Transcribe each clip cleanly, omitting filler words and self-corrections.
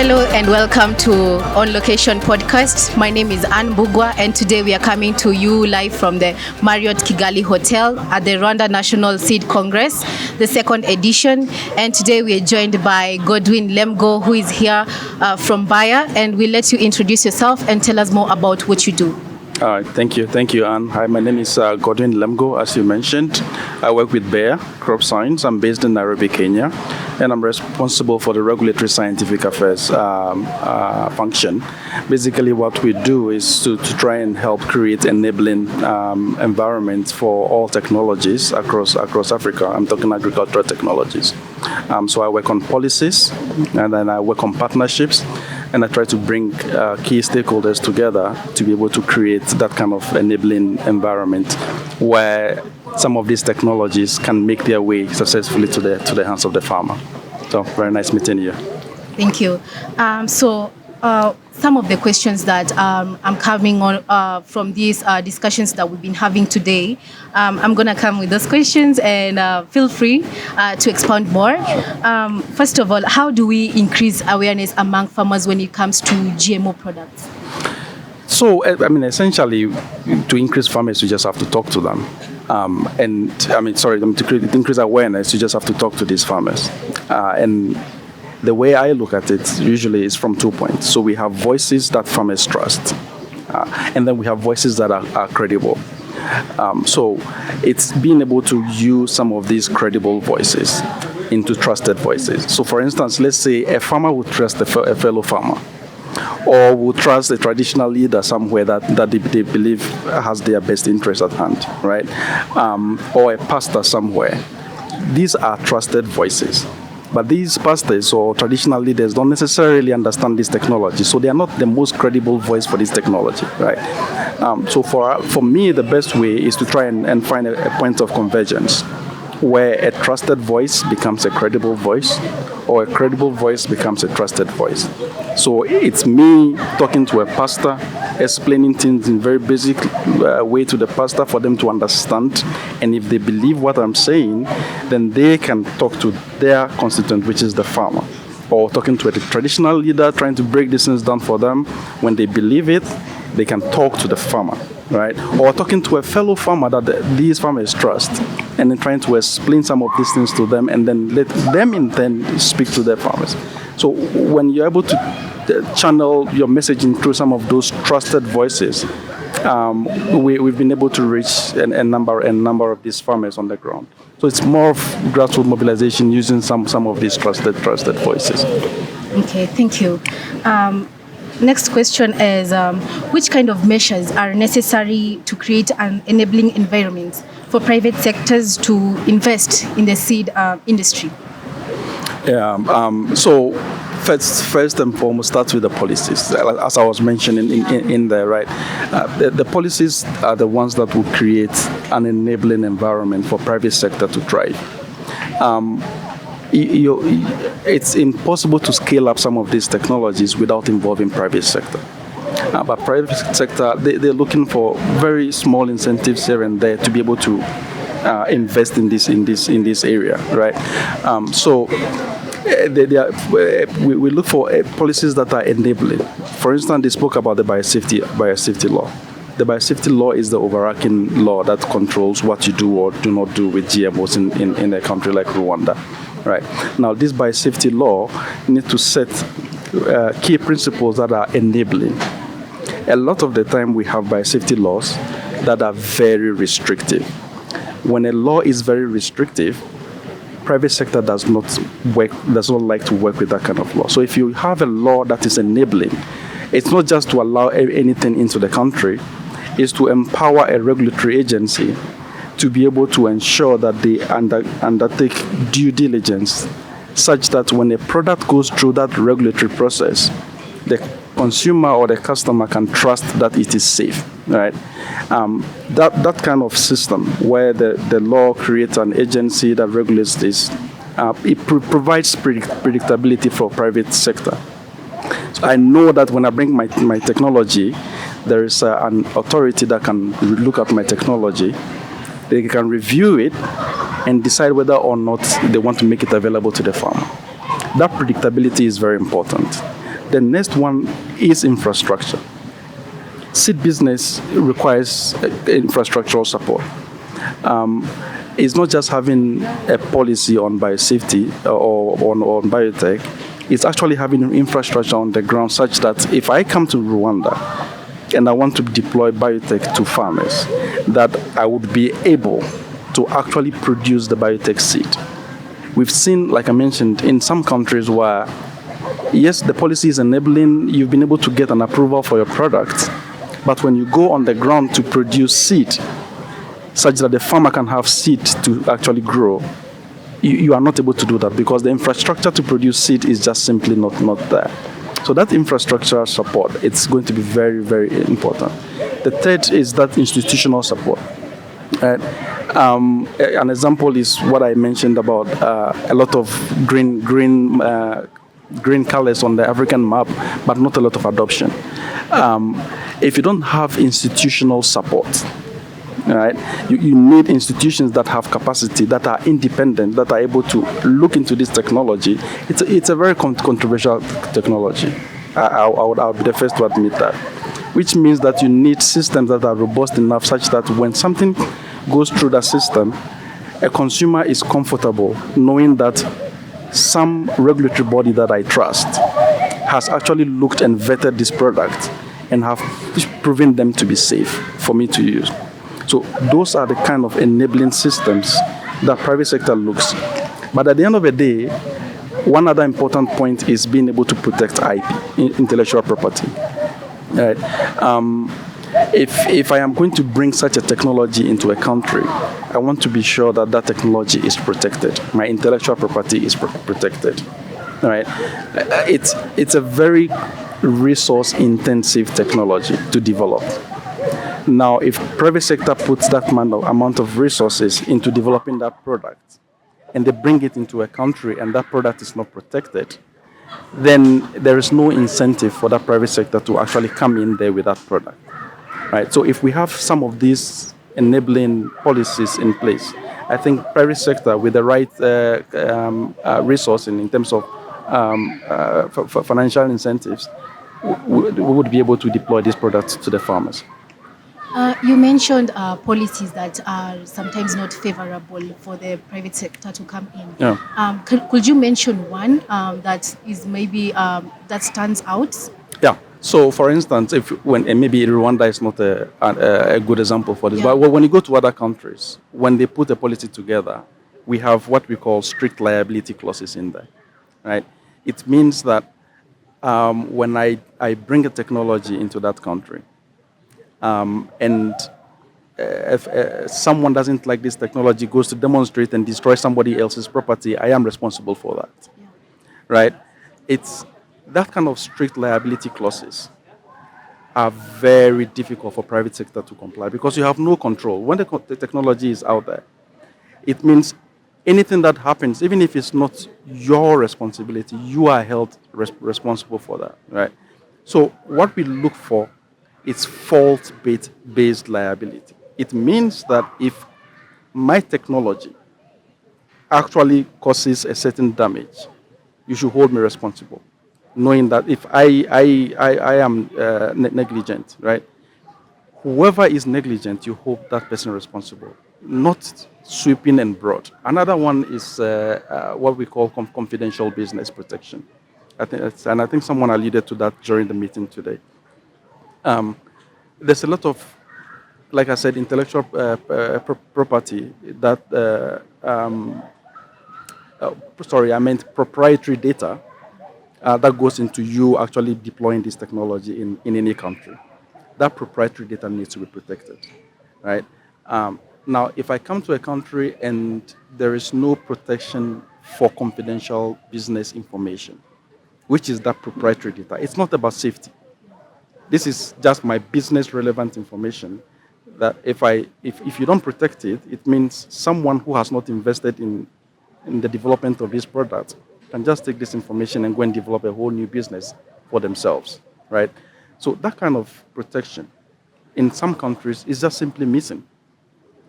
Hello and welcome to On Location Podcast. My name is Anne Bugwa, and today we are coming to you live from the Marriott Kigali Hotel at the Rwanda National Seed Congress, the second edition. And today we are joined by Godwin Lemgo, who is here from Bayer, and we'll let you introduce yourself and tell us more about what you do. All right, thank you, Anne. Hi, my name is Godwin Lemgo, as you mentioned. I work with Bayer Crop Science. I'm based in Nairobi, Kenya, and I'm responsible for the regulatory scientific affairs function. Basically, what we do is to try and help create enabling environments for all technologies across Africa. I'm talking agricultural technologies. So I work on policies, and then I work on partnerships, and I try to bring key stakeholders together to be able to create that kind of enabling environment where some of these technologies can make their way successfully to the hands of the farmer. So very nice meeting you. Thank you. Some of the questions that I'm coming on from these discussions that we've been having today, I'm going to come with those questions, and feel free to expound more. First of all, how do we increase awareness among farmers when it comes to GMO products? So, essentially, to increase farmers, you just have to talk to them. To increase awareness, you just have to talk to these farmers. And the way I look at it usually is from 2 points. So we have voices that farmers trust, and then we have voices that are credible. So it's being able to use some of these credible voices into trusted voices. So for instance, let's say a farmer would trust a fellow farmer, or would trust a traditional leader somewhere that they believe has their best interest at hand, right? Or a pastor somewhere. These are trusted voices. But these pastors or traditional leaders don't necessarily understand this technology, so they are not the most credible voice for this technology, right? So for me, the best way is to try and find a point of convergence where a trusted voice becomes a credible voice, or a credible voice becomes a trusted voice. So it's me talking to a pastor, explaining things in very basic way to the pastor for them to understand. And if they believe what I'm saying, then they can talk to their constituent, which is the farmer. Or talking to a traditional leader, trying to break these things down for them. When they believe it, they can talk to the farmer, right? Or talking to a fellow farmer that these farmers trust, and then trying to explain some of these things to them, and then let them in turn speak to their farmers. So when you're able to channel your messaging through some of those trusted voices, we've been able to reach a number of these farmers on the ground. So it's more of grassroots mobilization using some of these trusted voices. Okay, thank you. Next question is, which kind of measures are necessary to create an enabling environment for private sectors to invest in the seed industry? So first and foremost, start with the policies. As I was mentioning in there, right? The policies are the ones that will create an enabling environment for private sector to thrive. It's impossible to scale up some of these technologies without involving private sector. But private sector, they're looking for very small incentives here and there to be able to invest in this area, right? We look for policies that are enabling. For instance, they spoke about the biosafety law. The biosafety law is the overarching law that controls what you do or do not do with GMOs in a country like Rwanda. Right. Now, this biosafety law needs to set key principles that are enabling. A lot of the time we have biosafety laws that are very restrictive. When a law is very restrictive, private sector does not like to work with that kind of law. So if you have a law that is enabling, it's not just to allow anything into the country, it's to empower a regulatory agency to be able to ensure that they undertake due diligence such that when a product goes through that regulatory process, the consumer or the customer can trust that it is safe, right? That kind of system where the law creates an agency that regulates this, it provides predictability for private sector. So I know that when I bring my technology, there is an authority that can look at my technology. They can review it and decide whether or not they want to make it available to the farmer. That predictability is very important. The next one is infrastructure. Seed business requires infrastructural support. It's not just having a policy on biosafety or on biotech. It's actually having infrastructure on the ground such that if I come to Rwanda and I want to deploy biotech to farmers, that I would be able to actually produce the biotech seed. We've seen, like I mentioned, in some countries where, yes, the policy is enabling, you've been able to get an approval for your product, but when you go on the ground to produce seed, such that the farmer can have seed to actually grow, you are not able to do that because the infrastructure to produce seed is just simply not there. So that infrastructure support, it's going to be very, very important. The third is that institutional support. An example is what I mentioned about a lot of green colors on the African map, but not a lot of adoption. If you don't have institutional support, right, you need institutions that have capacity, that are independent, that are able to look into this technology. It's a very controversial technology. I would be the first to admit that, which means that you need systems that are robust enough such that when something goes through that system, a consumer is comfortable knowing that some regulatory body that I trust has actually looked and vetted this product and have proven them to be safe for me to use. So those are the kind of enabling systems that private sector looks. But at the end of the day, one other important point is being able to protect IP, intellectual property. Right? If I am going to bring such a technology into a country, I want to be sure that that technology is protected. My intellectual property is protected. All right? It's a very resource-intensive technology to develop. Now, if private sector puts that amount of resources into developing that product, and they bring it into a country and that product is not protected, then there is no incentive for that private sector to actually come in there with that product. Right? So if we have some of these enabling policies in place, I think private sector with the right resource in terms of for financial incentives, we would be able to deploy these products to the farmers. You mentioned policies that are sometimes not favorable for the private sector to come in. Yeah. Could you mention one that is maybe that stands out? Yeah. So, for instance, and maybe Rwanda is not a good example for this, Yeah. but when you go to other countries, when they put a policy together, we have what we call strict liability clauses in there, right? It means that when I bring a technology into that country, and if someone doesn't like this technology, goes to demonstrate and destroy somebody else's property, I am responsible for that, Yeah. right? It's that kind of strict liability clauses are very difficult for private sector to comply because you have no control. When the technology is out there, it means anything that happens, even if it's not your responsibility, you are held responsible for that, right? So what we look for is fault-based liability. It means that if my technology actually causes a certain damage, you should hold me responsible, knowing that if I am negligent, right? Whoever is negligent, you hold that person responsible, not sweeping and broad. Another one is what we call confidential business protection. I think someone alluded to that during the meeting today. There's a lot of, like I said, intellectual property that, proprietary data that goes into you actually deploying this technology in any country. That proprietary data needs to be protected, right? Now, if I come to a country and there is no protection for confidential business information, which is that proprietary data, it's not about safety. This is just my business relevant information that if you don't protect it, it means someone who has not invested in the development of this product can just take this information and go and develop a whole new business for themselves, right? So that kind of protection in some countries is just simply missing.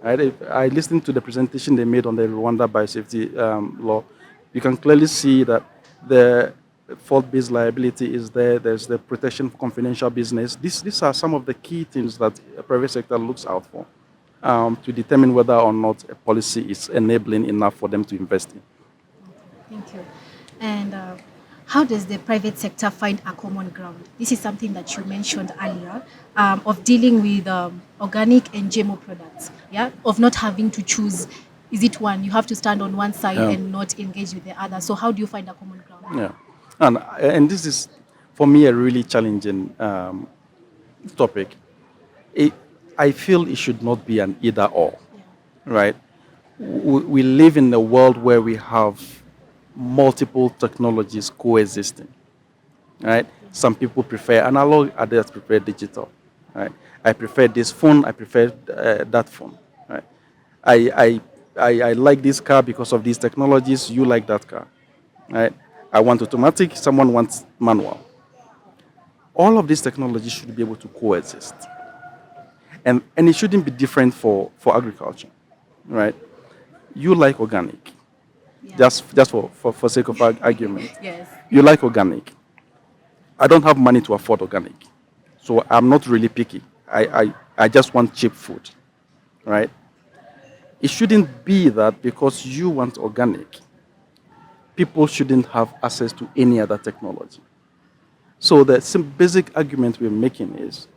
Right? If I listened to the presentation they made on the Rwanda biosafety law, you can clearly see that fault-based liability is there. There's the protection for confidential business. These are some of the key things that a private sector looks out for to determine whether or not a policy is enabling enough for them to invest in. Thank you. And how does the private sector find a common ground? This is something that you mentioned earlier of dealing with organic and GMO products. Yeah, of not having to choose. Is it one? You have to stand on one side and not engage with the other. So how do you find a common ground? Yeah, and this is for me a really challenging topic. I feel it should not be an either or, right? We live in a world where we have multiple technologies coexisting, right? Some people prefer analog, others prefer digital, right? I prefer this phone, I prefer that phone, right? I like this car because of these technologies, you like that car, right? I want automatic, someone wants manual. All of these technologies should be able to coexist. And it shouldn't be different for agriculture, right? You like organic, just for sake of argument. Yes. You like organic. I don't have money to afford organic, so I'm not really picky. I just want cheap food, right? It shouldn't be that because you want organic, people shouldn't have access to any other technology. So the basic argument we're making is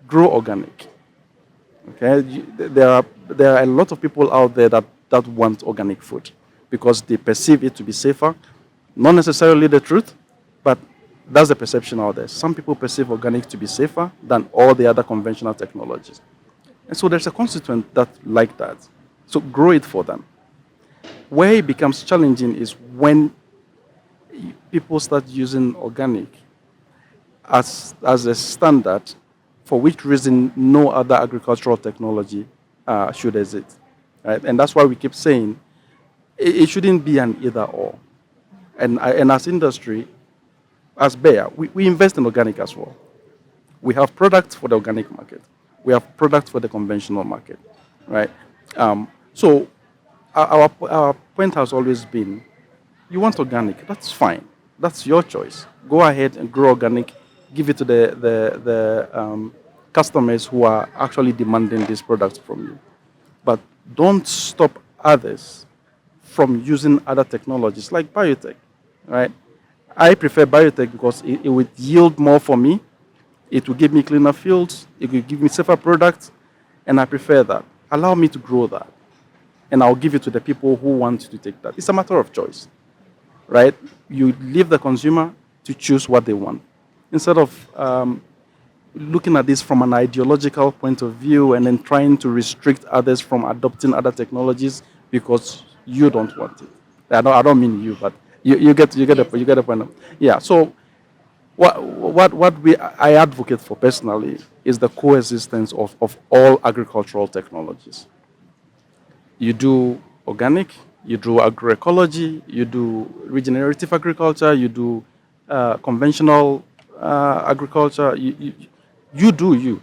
grow organic. Okay, there are a lot of people out there that want organic food because they perceive it to be safer. Not necessarily the truth, but that's the perception out there. Some people perceive organic to be safer than all the other conventional technologies. And so there's a constituent that like that. So grow it for them. Where it becomes challenging is when people start using organic as a standard, for which reason no other agricultural technology should exist. Right? And that's why we keep saying it shouldn't be an either or. And as industry, as Bayer, we invest in organic as well. We have products for the organic market. We have products for the conventional market, right? So our point has always been, you want organic, that's fine. That's your choice. Go ahead and grow organic. Give it to the customers who are actually demanding these products from you. But don't stop others from using other technologies like biotech, right? I prefer biotech because it would yield more for me. It will give me cleaner fields. It will give me safer products. And I prefer that. Allow me to grow that. And I'll give it to the people who want to take that. It's a matter of choice, right? You leave the consumer to choose what they want. Instead of looking at this from an ideological point of view and then trying to restrict others from adopting other technologies because you don't want it. I don't mean you, but you get the point. Yeah. So what I advocate for personally is the coexistence of all agricultural technologies. You do organic, you do agroecology, you do regenerative agriculture, you do conventional agriculture. You do you,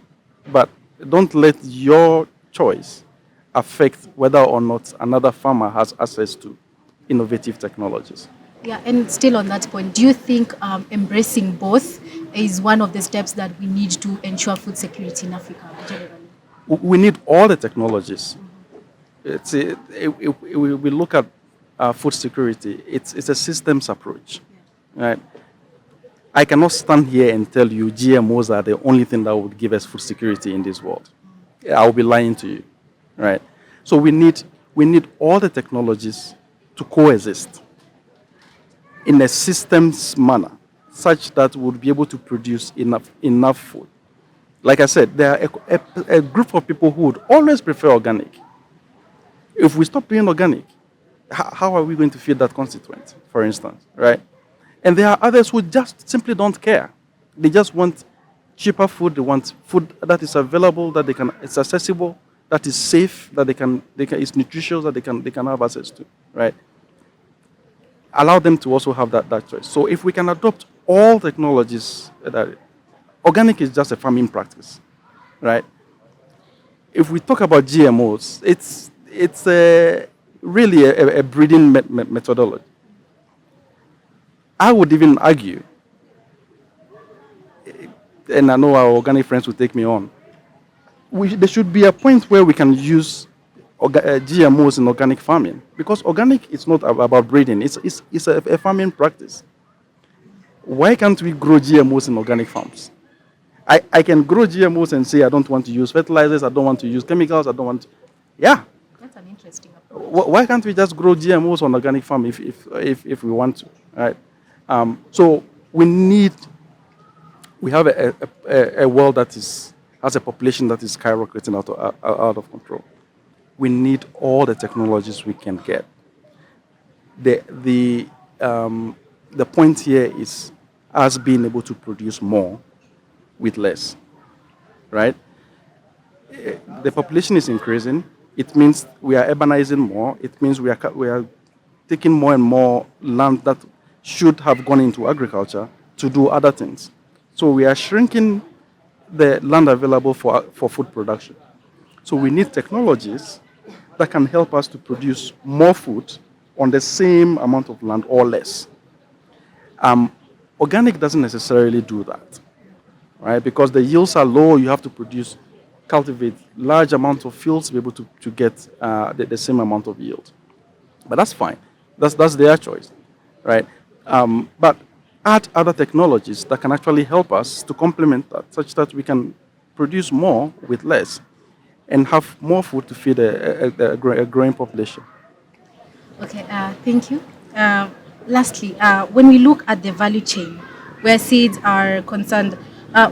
but don't let your choice affect whether or not another farmer has access to innovative technologies. Yeah, and still on that point, do you think embracing both is one of the steps that we need to ensure food security in Africa generally? We need all the technologies. We look at food security. It's a systems approach, right? I cannot stand here and tell you GMOs are the only thing that would give us food security in this world. I will be lying to you, right? So we need all the technologies to coexist in a systems manner, such that we would be able to produce enough food. Like I said, there are a group of people who would always prefer organic. If we stop doing organic, how are we going to feed that constituent, for instance, right? And there are others who just simply don't care. They just want cheaper food. They want food that is available, it's accessible, that is safe, that it's nutritious, that they can have access to, right? Allow them to also have that choice. So if we can adopt all technologies, organic is just a farming practice, right? If we talk about GMOs, it's really a breeding methodology. I would even argue, and I know our organic friends will take me on, there should be a point where we can use GMOs in organic farming, because organic is not about breeding, it's a farming practice. Why can't we grow GMOs in organic farms? I can grow GMOs and say I don't want to use fertilizers, I don't want to use chemicals, I don't want to, yeah. That's an interesting approach. Why can't we just grow GMOs on organic farm if we want to, right? So we have a world that has a population that is skyrocketing out of control. We need all the technologies we can get. The point here is us being able to produce more with less, right? The population is increasing. It means we are urbanizing more. It means we are taking more and more land that should have gone into agriculture to do other things. So we are shrinking the land available for food production. So we need technologies that can help us to produce more food on the same amount of land or less. Organic doesn't necessarily do that, right? Because the yields are low, you have to cultivate large amounts of fields to be able to get the same amount of yield. But that's fine. That's their choice, right? But add other technologies that can actually help us to complement that, such that we can produce more with less and have more food to feed a growing population. Okay, thank you. Lastly, when we look at the value chain where seeds are concerned,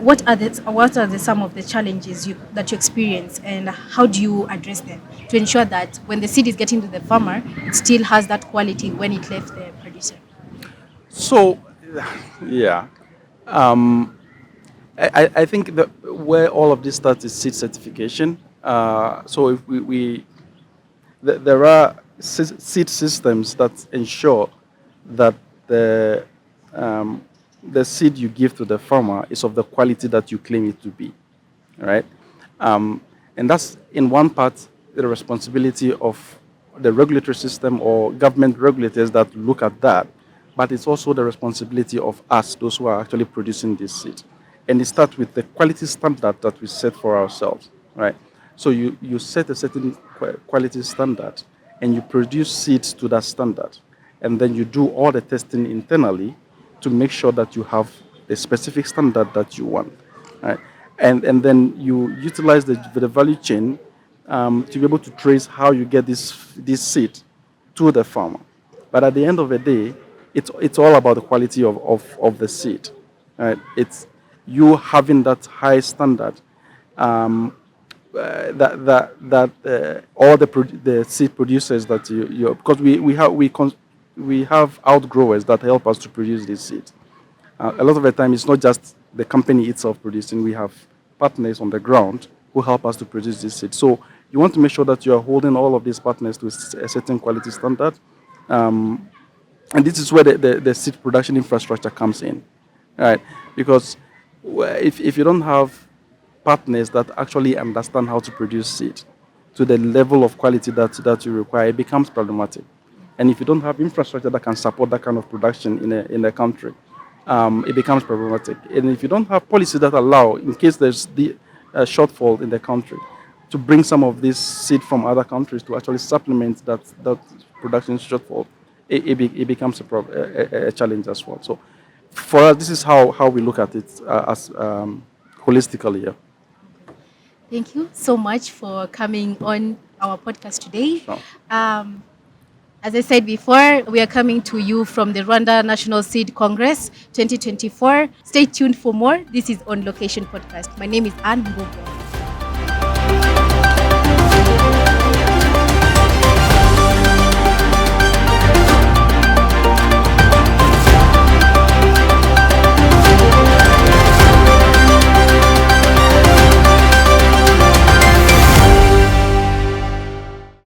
what are some of the challenges that you experience, and how do you address them to ensure that when the seed is getting to the farmer, it still has that quality when it left the producer? So, yeah, I think that where all of this starts is seed certification. So if there are seed systems that ensure that the seed you give to the farmer is of the quality that you claim it to be, right? And that's in one part the responsibility of the regulatory system or government regulators that look at that, but it's also the responsibility of us, those who are actually producing this seed. And it starts with the quality standard that we set for ourselves, right? So you set a certain quality standard and you produce seeds to that standard. And then you do all the testing internally to make sure that you have the specific standard that you want, right? And then you utilize the value chain to be able to trace how you get this seed to the farmer. But at the end of the day, it's all about the quality of the seed, right? It's you having that high standard, that all the seed producers that you because we have outgrowers that help us to produce these seeds. A lot of the time, it's not just the company itself producing. We have partners on the ground who help us to produce this seed. So you want to make sure that you are holding all of these partners to a certain quality standard. And this is where the seed production infrastructure comes in, right? Because if you don't have partners that actually understand how to produce seed to the level of quality that you require, it becomes problematic. And if you don't have infrastructure that can support that kind of production in a country, it becomes problematic. And if you don't have policies that allow, in case there's the shortfall in the country, to bring some of this seed from other countries to actually supplement that production shortfall, it becomes a challenge as well. So for us, this is how we look at it as holistically. Yeah. Thank you so much for coming on our podcast today. Sure. As I said before, we are coming to you from the Rwanda National Seed Congress 2024. Stay tuned for more. This is On Location Podcast. My name is Anne Mbogo.